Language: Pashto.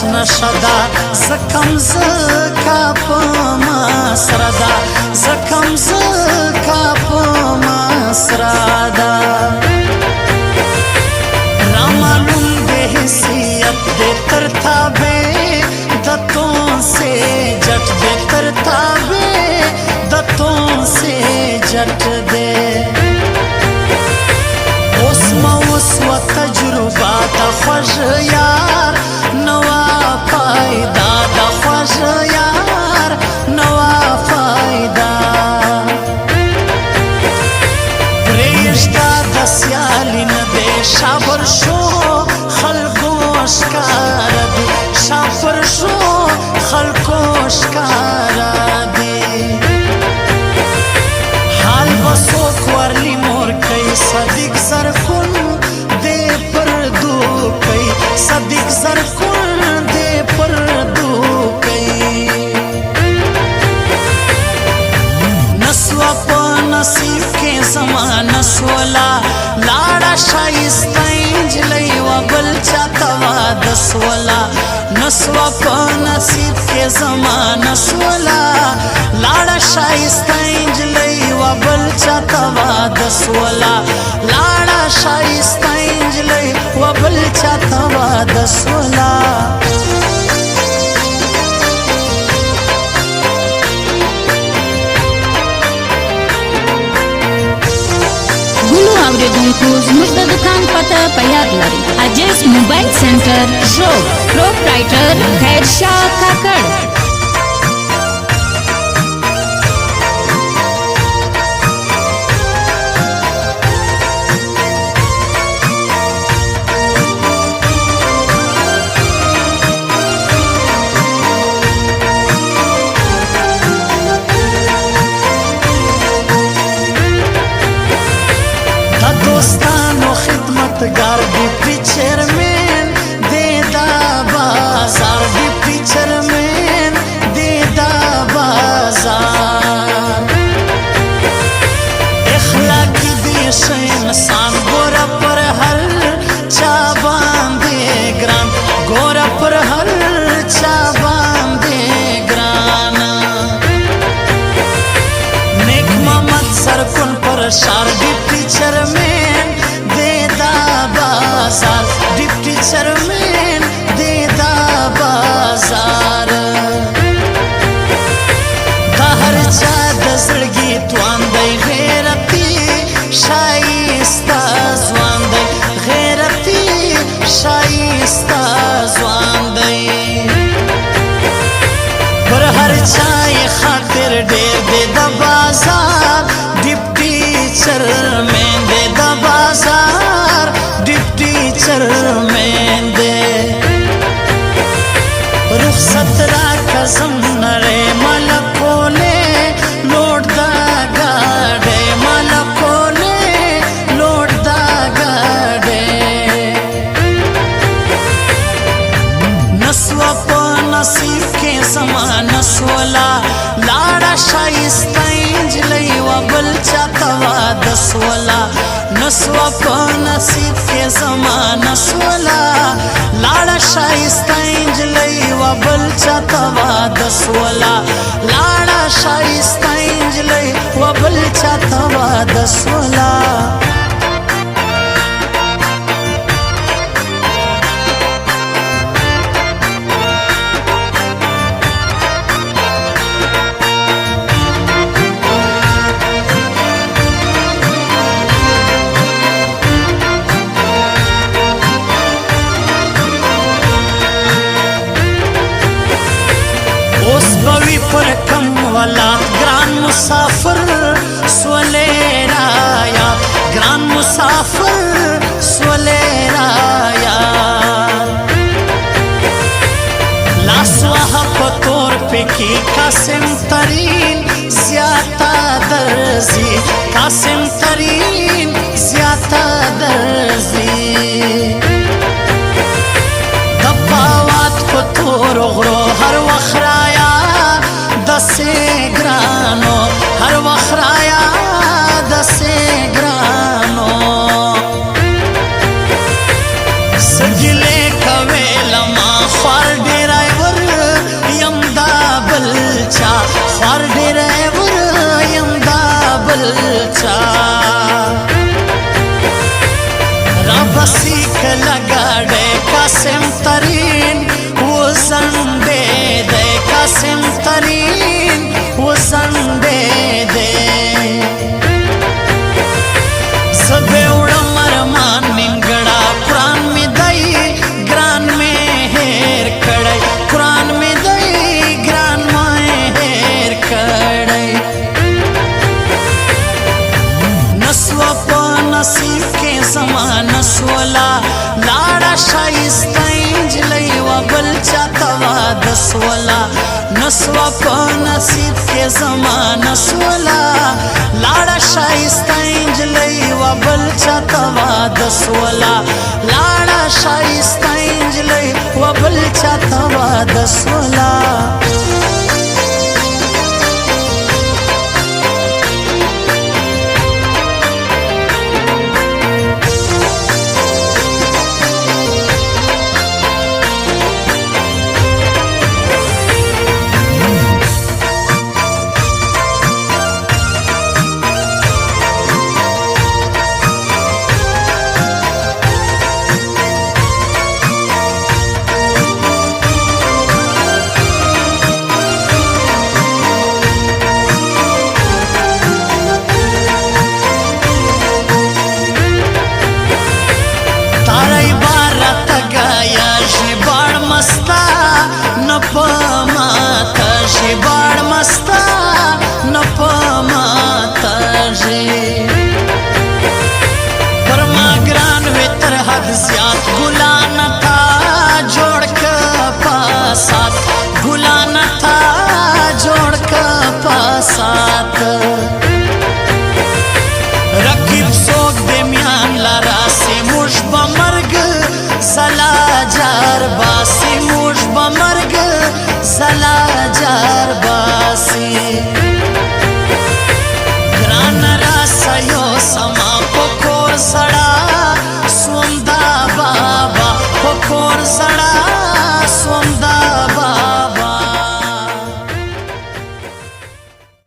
نشدا زکم زکا پما سردا زکم زکا پما سردا رامالون بے حیثیت دے ترتابے دتوں سے جٹ دے ترتابے دتوں سے جٹ دے و تجربه دا خوش یار نوا فایده دا خوش یار نوا فایده پریشتا د سیالی نه دی شابر شو خلکو ښکار دی شابر شو خلکو ښکار دی حال به څوک ورلی مور کوي صدیق زرکون صدیق زرکون دے پردو کئی نسوا پا نصیب کے زمان نسولا لاڑا شایستین جلی و بل چاہتوا دسولا نسوا پا نصیب کے زمان نسولا لاڑا شایستین جلی و بل چاہتوا دسولا لاڑا شایستین جلی و بل چاہتوا دسولا ګلو اوریدونکو زموږ د دکان پته په یاد لرئ اجس موبایل سنټر ژوب پروپرایټر خیرشاه کاکړ دوستانو خدمتگار ڈپٹی چیئرمین دیدا بازار ڈپٹی چیئرمین دیدا بازار اخلاقی دیش انسان گورا پر ہر چا باندے گران گورا پر ہر چا باندے گران نیک محمد سرکن پر شار ڈپٹی چیئرمین دیدا بازار ڈپٹی چیئرمین دیدا بازار دا ہر چا د زړګي توان دی غیرتی شایسته ځوان دی غیرتی شایسته ځوان دی پر هر چا یې خاطر ډېر دی د بازار ڈپٹی چیئرمین دے دا بازار ڈپٹی چیئرمین دے رخصت را کزم نرے ملکونے لوٹ دا گاڑے ملکونے لوٹ دا گاڑے نسوا پا نصیب کے زمان نسولا لاڑا شایستین جلی و بل چاہتوا دسولا نسوا پا نصیب کے زمان نسولا لاڑا شایستین جلی و بل چاہتوا دسولا لاڑا شایستین جلی و بل چاہتوا دسولا بوی پر کم ولات گران مسافر سولے رایا گران مسافر سولے رایا لاسوہ پتور پکی قاسم ترین زیادہ درزی قاسم ترین زیادہ درزی دباوات پتور غرو ہر وخرایا دسے گرانو ہر وخرایا بلچا ربسی کلگاڑے قاسم ترین وزندے دے قاسم ترین وزندے دے زبے اڑم ارمان ننگڑا قرآن میں دائی گران میں ہیر کڑائی قرآن میں دائی گران میں ہیر کڑائی نسوہ پا نصیب کے زمان نسولا لاڑا شایستائیں جلئی و بلچا توا دسولا نسوہ پا نصیب کے زمان نسولا لاڑا شایستائیں جلئی و بلچا توا دسولا لاڑا شایستائیں جلئی و بلچا توا دسولا باڑ مستا نپاماتا جی پرما گران ویتر حد زیاد گلان تھا جوڑ کا پاسات گلان تھا جوڑ کا پاسات رقیب سوک دے میان لارا سے موش بمرگ زلا جار باسی موش بمرگ زلا